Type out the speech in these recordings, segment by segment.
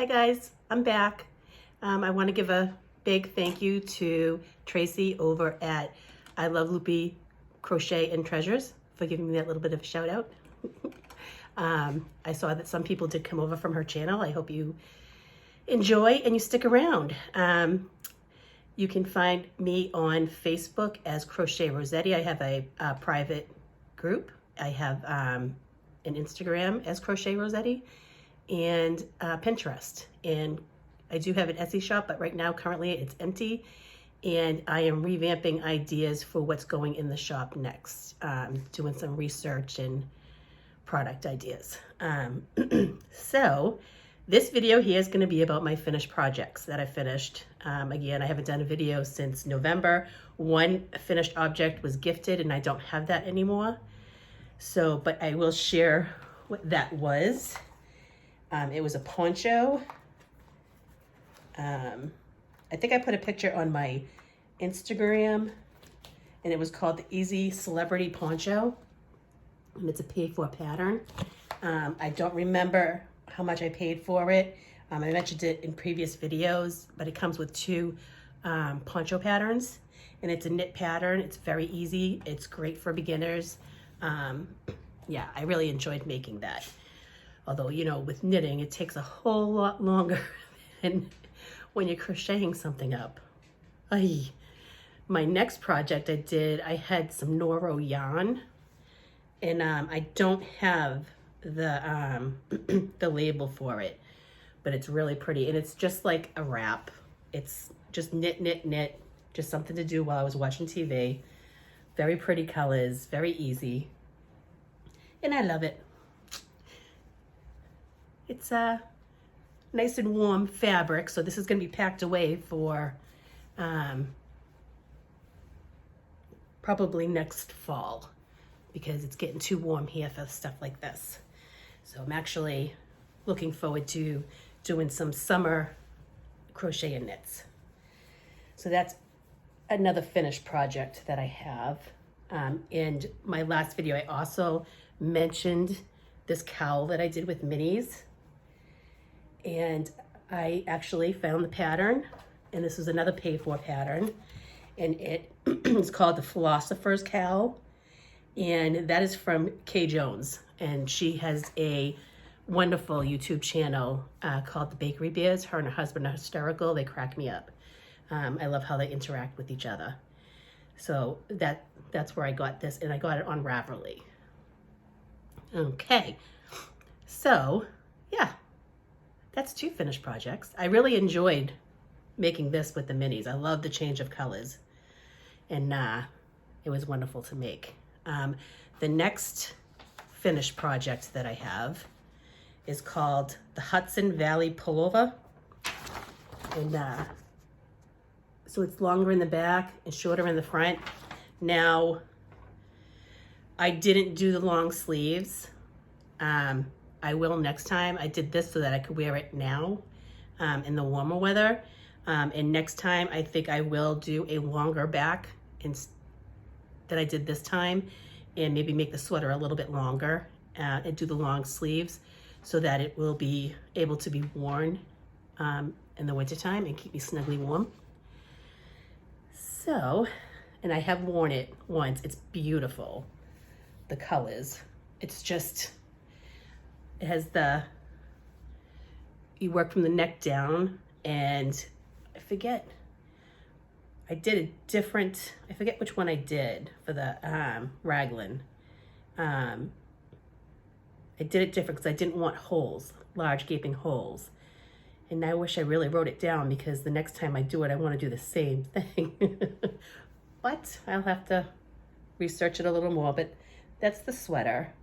Hi guys, I'm back. I want to give a big thank you to Tracy over at I Love Loopy Crochet and Treasures for giving me that little bit of a shout out. I saw that some people did come over from her channel. I hope you enjoy and you stick around. You can find me on Facebook as Crochet Rossetti. I have a private group. I have an Instagram as Crochet Rossetti and Pinterest. And I do have an Etsy shop, but right now currently it's empty. And I am revamping ideas for what's going in the shop next, doing some research and product ideas. So this video here is going to be about my finished projects that I finished. Again, I haven't done a video since November. One finished object was gifted and I don't have that anymore. So, but I will share what that was. It was a poncho. I think I put a picture on my Instagram and it was called the Easy Celebrity Poncho. And it's a paid for pattern. I don't remember how much I paid for it. I mentioned it in previous videos, but it comes with two poncho patterns and it's a knit pattern. It's very easy. It's great for beginners. Yeah, I really enjoyed making that. Although, you know, with knitting, it takes a whole lot longer than when you're crocheting something up. Ay. My next project I had some Noro yarn and I don't have the the label for it, but it's really pretty and it's just like a wrap. It's just knit, knit, knit, just something to do while I was watching TV. Very pretty colors, very easy, and I love it. It's a nice and warm fabric, so this is going to be packed away for probably next fall because it's getting too warm here for stuff like this. So I'm actually looking forward to doing some summer crochet and knits. So that's another finished project that I have. In my last video, I also mentioned this cowl that I did with minis. And I actually found the pattern, and this is another paid-for pattern, and it is called the Philosopher's Cowl, and that is from Kay Jones, and she has a wonderful YouTube channel called The Bakery Bears. Her and her husband are hysterical. They crack me up. I love how they interact with each other. So that's where I got this, and I got it on Ravelry. Okay, so yeah. That's two finished projects. I really enjoyed making this with the minis. I love the change of colors and it was wonderful to make. The next finished project that I have is called the Hudson Valley Pullover. And so it's longer in the back and shorter in the front. Now, I didn't do the long sleeves. I will next time. I did this so that I could wear it now in the warmer weather. And next time, I think I will do a longer back than I did this time and maybe make the sweater a little bit longer and do the long sleeves so that it will be able to be worn in the wintertime and keep me snugly warm. So, and I have worn it once. It's beautiful, the colors. It's just, it has you work from the neck down, and I forget which one I did for the raglan. I did it different because I didn't want holes, large gaping holes. And I wish I really wrote it down because the next time I do it, I want to do the same thing. But I'll have to research it a little more, but that's the sweater.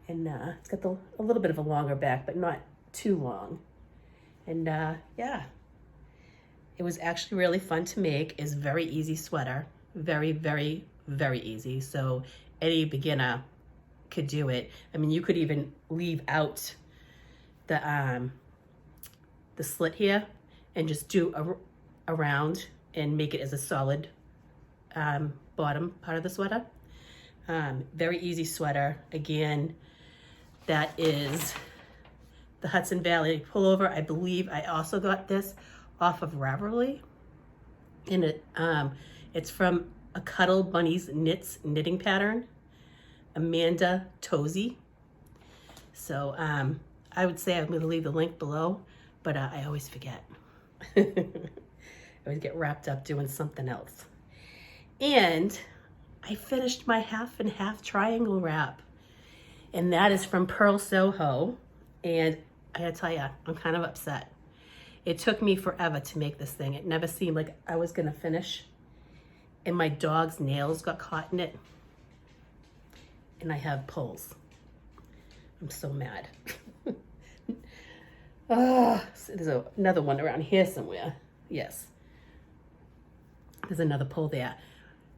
And it's got a little bit of a longer back, but not too long. And yeah, it was actually really fun to make. It's a very easy sweater. Very, very, very easy. So any beginner could do it. I mean, you could even leave out the slit here and just do a round and make it as a solid bottom part of the sweater. Very easy sweater. Again, that is the Hudson Valley Pullover. I believe I also got this off of Ravelry. And it's from a Cuddle Bunnies Knits knitting pattern, Amanda Tozy. So I would say I'm going to leave the link below, but I always forget. I always get wrapped up doing something else. And I finished my half and half triangle wrap, and that is from Pearl Soho. And I gotta tell you, I'm kind of upset. It took me forever to make this thing. It never seemed like I was gonna finish, and my dog's nails got caught in it, and I have pulls. I'm so mad. Oh, so there's another one around here somewhere. Yes, there's another pull there.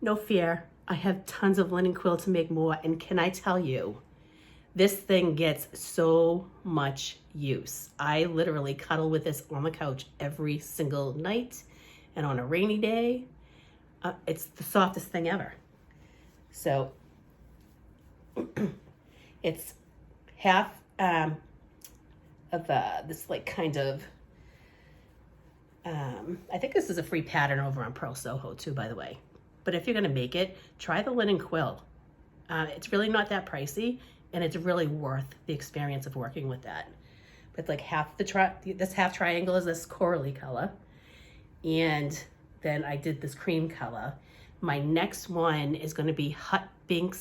No fear, I have tons of linen quill to make more, and can I tell you, this thing gets so much use. I literally cuddle with this on the couch every single night, and on a rainy day, it's the softest thing ever. So it's half of this like kind of, I think this is a free pattern over on Pearl Soho too, by the way. But if you're gonna make it, try the linen quill. It's really not that pricey, and it's really worth the experience of working with that. But it's like half this half triangle is this corally color, and then I did this cream color. My next one is gonna be hot pink,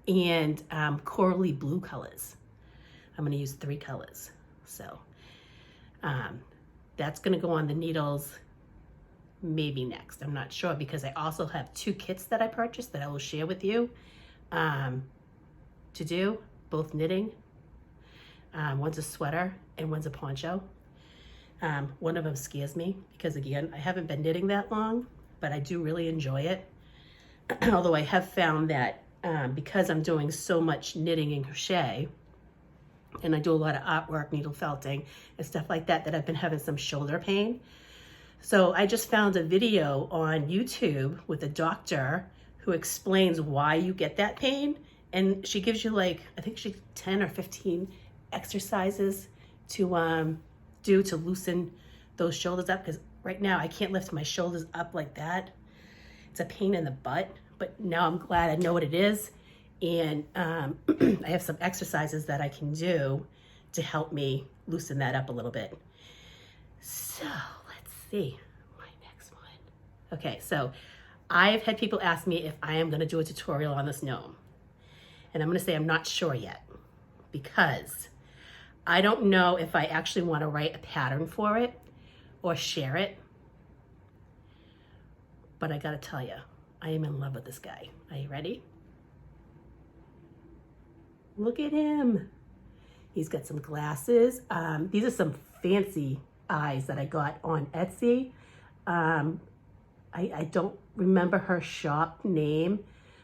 and corally blue colors. I'm gonna use 3 colors. So that's gonna go on the needles maybe next. I'm not sure, because I also have 2 kits that I purchased that I will share with you to do, both knitting. One's a sweater and one's a poncho. One of them scares me because, again, I haven't been knitting that long, but I do really enjoy it. Although I have found that because I'm doing so much knitting and crochet, and I do a lot of artwork, needle felting, and stuff like that, that I've been having some shoulder pain. So I just found a video on YouTube with a doctor who explains why you get that pain. And she gives you like, I think 10 or 15 exercises to do to loosen those shoulders up. Because right now I can't lift my shoulders up like that. It's a pain in the butt, but now I'm glad I know what it is. And I have some exercises that I can do to help me loosen that up a little bit. So let's see my next one. Okay, so I've had people ask me if I am gonna do a tutorial on this gnome. And I'm gonna say I'm not sure yet, because I don't know if I actually wanna write a pattern for it or share it. But I gotta tell you, I am in love with this guy. Are you ready? Look at him. He's got some glasses. These are some fancy eyes that I got on Etsy. I don't remember her shop name,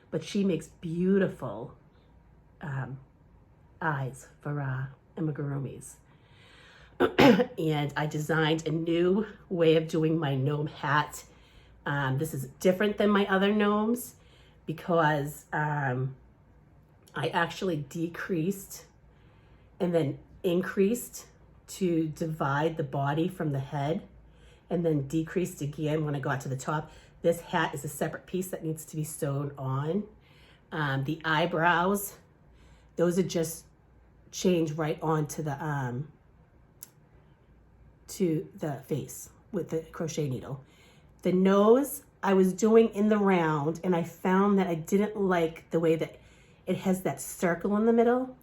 but she makes beautiful eyes for amigurumis. And I designed a new way of doing my gnome hat. This is different than my other gnomes because I actually decreased and then increased to divide the body from the head, and then decreased again when I got to the top. This hat is a separate piece that needs to be sewn on. The eyebrows, those are just chained right onto the face with the crochet needle. The nose I was doing in the round, and I found that I didn't like the way that it has that circle in the middle.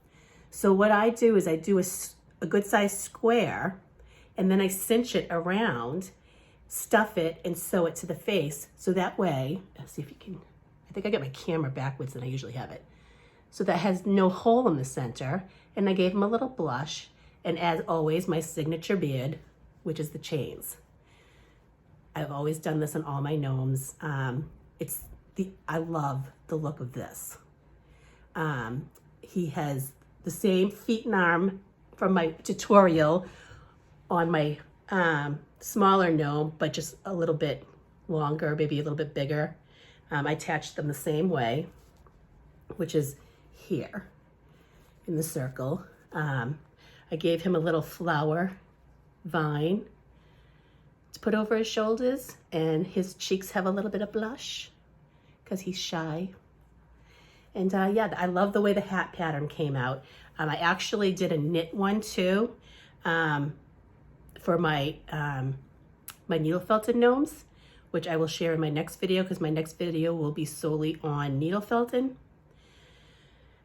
So what I do is I do a good sized square, and then I cinch it around, stuff it, and sew it to the face. So that way, let's see if you can, I think I got my camera backwards than I usually have it. So that has no hole in the center, and I gave him a little blush, and as always, my signature beard, which is the chains. I've always done this on all my gnomes. I love the look of this. He has the same feet and arm from my tutorial on my smaller gnome, but just a little bit longer, maybe a little bit bigger. I attached them the same way, which is here. in the circle. I gave him a little flower vine to put over his shoulders, and his cheeks have a little bit of blush because he's shy. And yeah, I love the way the hat pattern came out. I actually did a knit one too for my my needle felted gnomes, which I will share in my next video, because my next video will be solely on needle felting.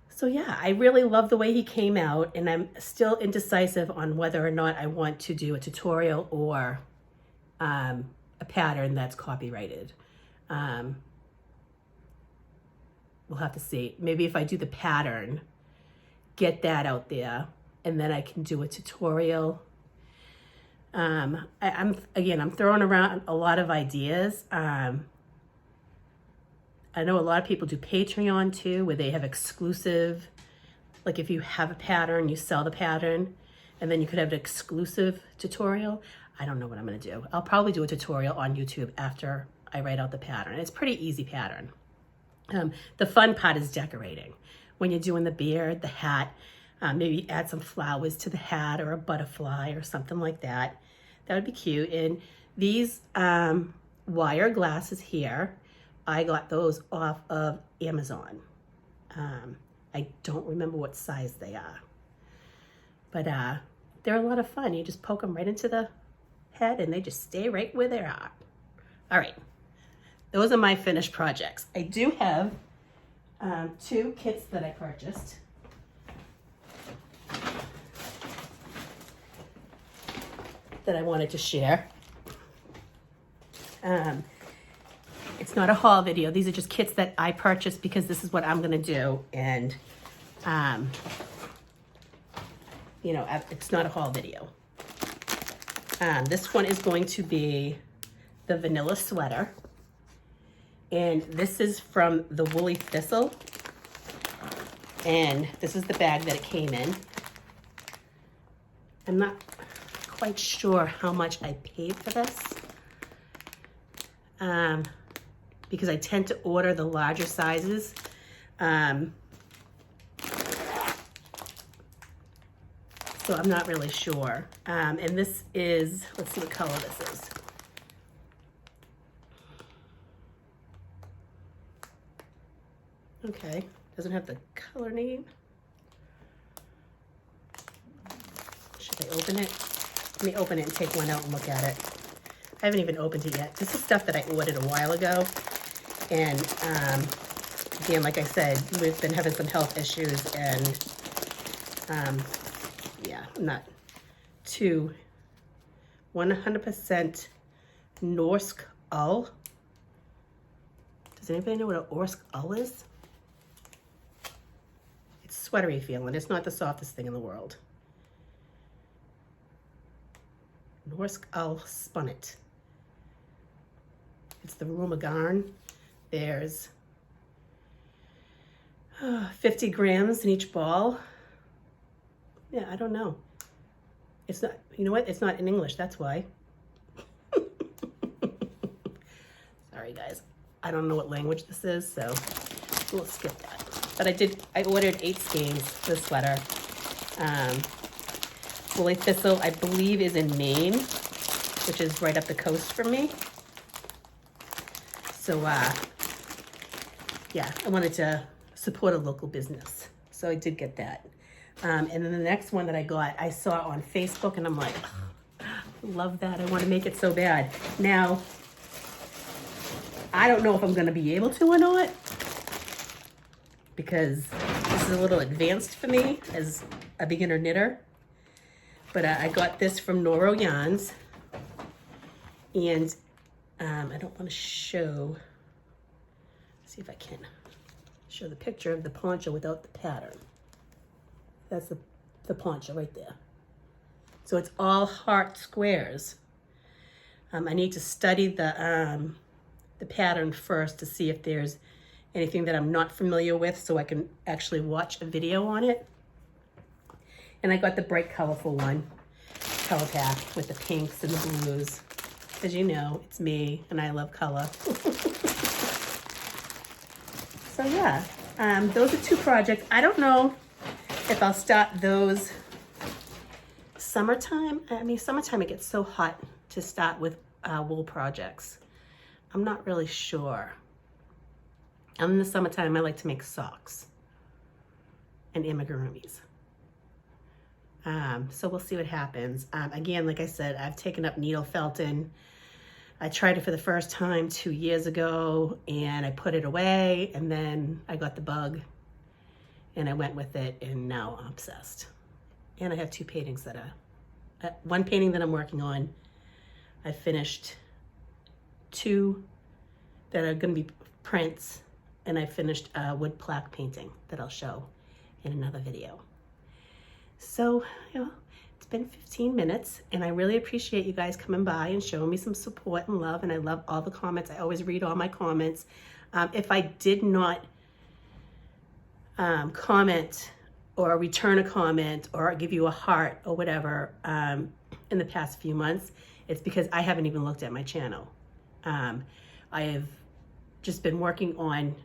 So yeah, I really love the way he came out, and I'm still indecisive on whether or not I want to do a tutorial or a pattern that's copyrighted. We'll have to see. Maybe if I do the pattern, get that out there, and then I can do a tutorial. I'm throwing around a lot of ideas. I know a lot of people do Patreon too, where they have exclusive, like if you have a pattern, you sell the pattern, and then you could have an exclusive tutorial. I don't know what I'm gonna do. I'll probably do a tutorial on YouTube after I write out the pattern. It's a pretty easy pattern. The fun part is decorating. When you're doing the beard, the hat, maybe add some flowers to the hat or a butterfly or something like that. That would be cute. And these wire glasses here, I got those off of Amazon. I don't remember what size they are, but they're a lot of fun. You just poke them right into the head and they just stay right where they are. All right, those are my finished projects. I do have 2 kits that I purchased. That I wanted to share. It's not a haul video. These are just kits that I purchased because this is what I'm gonna do. And, you know, it's not a haul video. This one is going to be the vanilla sweater. And this is from the Woolly Thistle. And this is the bag that it came in. I'm not quite sure how much I paid for this. Because I tend to order the larger sizes. So I'm not really sure. And this is, let's see what color this is. Okay, doesn't have the color name. Should I open it? Let me open it and take one out and look at it. I haven't even opened it yet. This is stuff that I ordered a while ago. And again, like I said, we've been having some health issues, and yeah, I'm not too 100% Norsk Ull. Does anybody know what an Norsk Ull is? It's sweatery feeling. It's not the softest thing in the world. Norsk Ull Spunnet. It's the Rumagarn. There's 50 grams in each ball. Yeah, I don't know. It's not, you know what? It's not in English, that's why. Sorry guys. I don't know what language this is, so we'll skip that. But I ordered 8 skeins for the sweater. Woolly Thistle, I believe, is in Maine, which is right up the coast from me. So, yeah, I wanted to support a local business. So I did get that. And then the next one that I got, I saw on Facebook, and I'm like, oh, love that. I want to make it so bad. Now, I don't know if I'm going to be able to or not, because this is a little advanced for me as a beginner knitter. But I got this from Noro Yarns, and I don't want to show, see if I can show the picture of the poncho without the pattern. That's the poncho right there. So it's all heart squares. I need to study the pattern first to see if there's anything that I'm not familiar with, so I can actually watch a video on it. And I got the bright colorful one, color pack, with the pinks and the blues. As you know, it's me and I love color. So yeah, those are 2 projects. I don't know if I'll start those summertime. I mean, summertime it gets so hot to start with wool projects. I'm not really sure. In the summertime, I like to make socks and amigurumis. So we'll see what happens. Again, like I said, I've taken up needle felting. I tried it for the first time 2 years ago, and I put it away, and then I got the bug, and I went with it, and now I'm obsessed. And I have 2 paintings that are, one painting that I'm working on, I finished 2 that are going to be prints, and I finished a wood plaque painting that I'll show in another video. So, you know, it's been 15 minutes, and I really appreciate you guys coming by and showing me some support and love, and I love all the comments. I always read all my comments. If I did not comment or return a comment or give you a heart or whatever in the past few months, it's because I haven't even looked at my channel. I have just been working on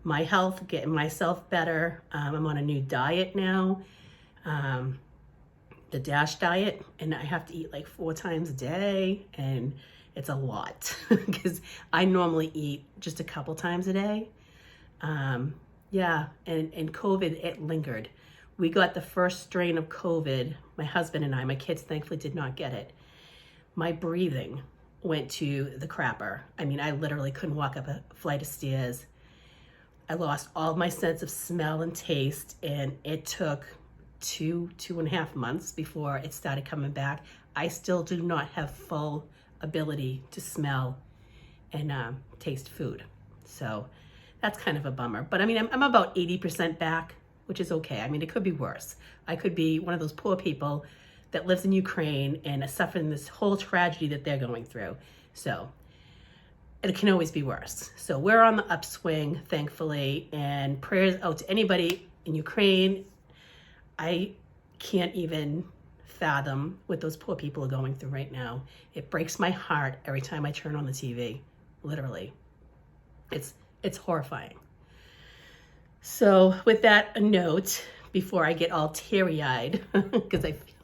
my health, getting myself better. I'm on a new diet now, the DASH diet, and I have to eat like 4 times a day, and it's a lot because I normally eat just a couple times a day. Yeah, and COVID, it lingered. We got the first strain of COVID, my husband and I. My kids thankfully did not get it. My breathing went to the crapper. I mean, I literally couldn't walk up a flight of stairs. I lost all my sense of smell and taste, and it took 2.5 months before it started coming back. I still do not have full ability to smell and taste food. So that's kind of a bummer. But I mean, I'm about 80% back, which is okay. I mean, it could be worse. I could be one of those poor people that lives in Ukraine and is suffering this whole tragedy that they're going through. So it can always be worse. So we're on the upswing, thankfully, and prayers out to anybody in Ukraine. I can't even fathom what those poor people are going through right now. It breaks my heart every time I turn on the TV, literally. It's horrifying. So with that note, before I get all teary-eyed, because I feel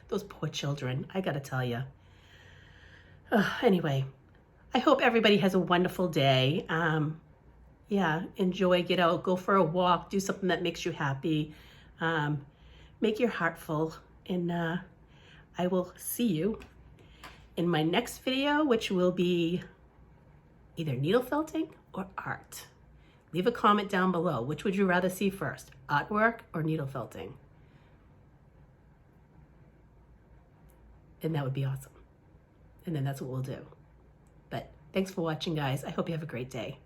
those poor children, I gotta tell you. Anyway, I hope everybody has a wonderful day. Yeah, enjoy, get out, go for a walk, do something that makes you happy. Make your heart full, and I will see you in my next video, which will be either needle felting or art. Leave a comment down below. Which would you rather see first, artwork or needle felting? And that would be awesome. And then that's what we'll do. But thanks for watching, guys. I hope you have a great day.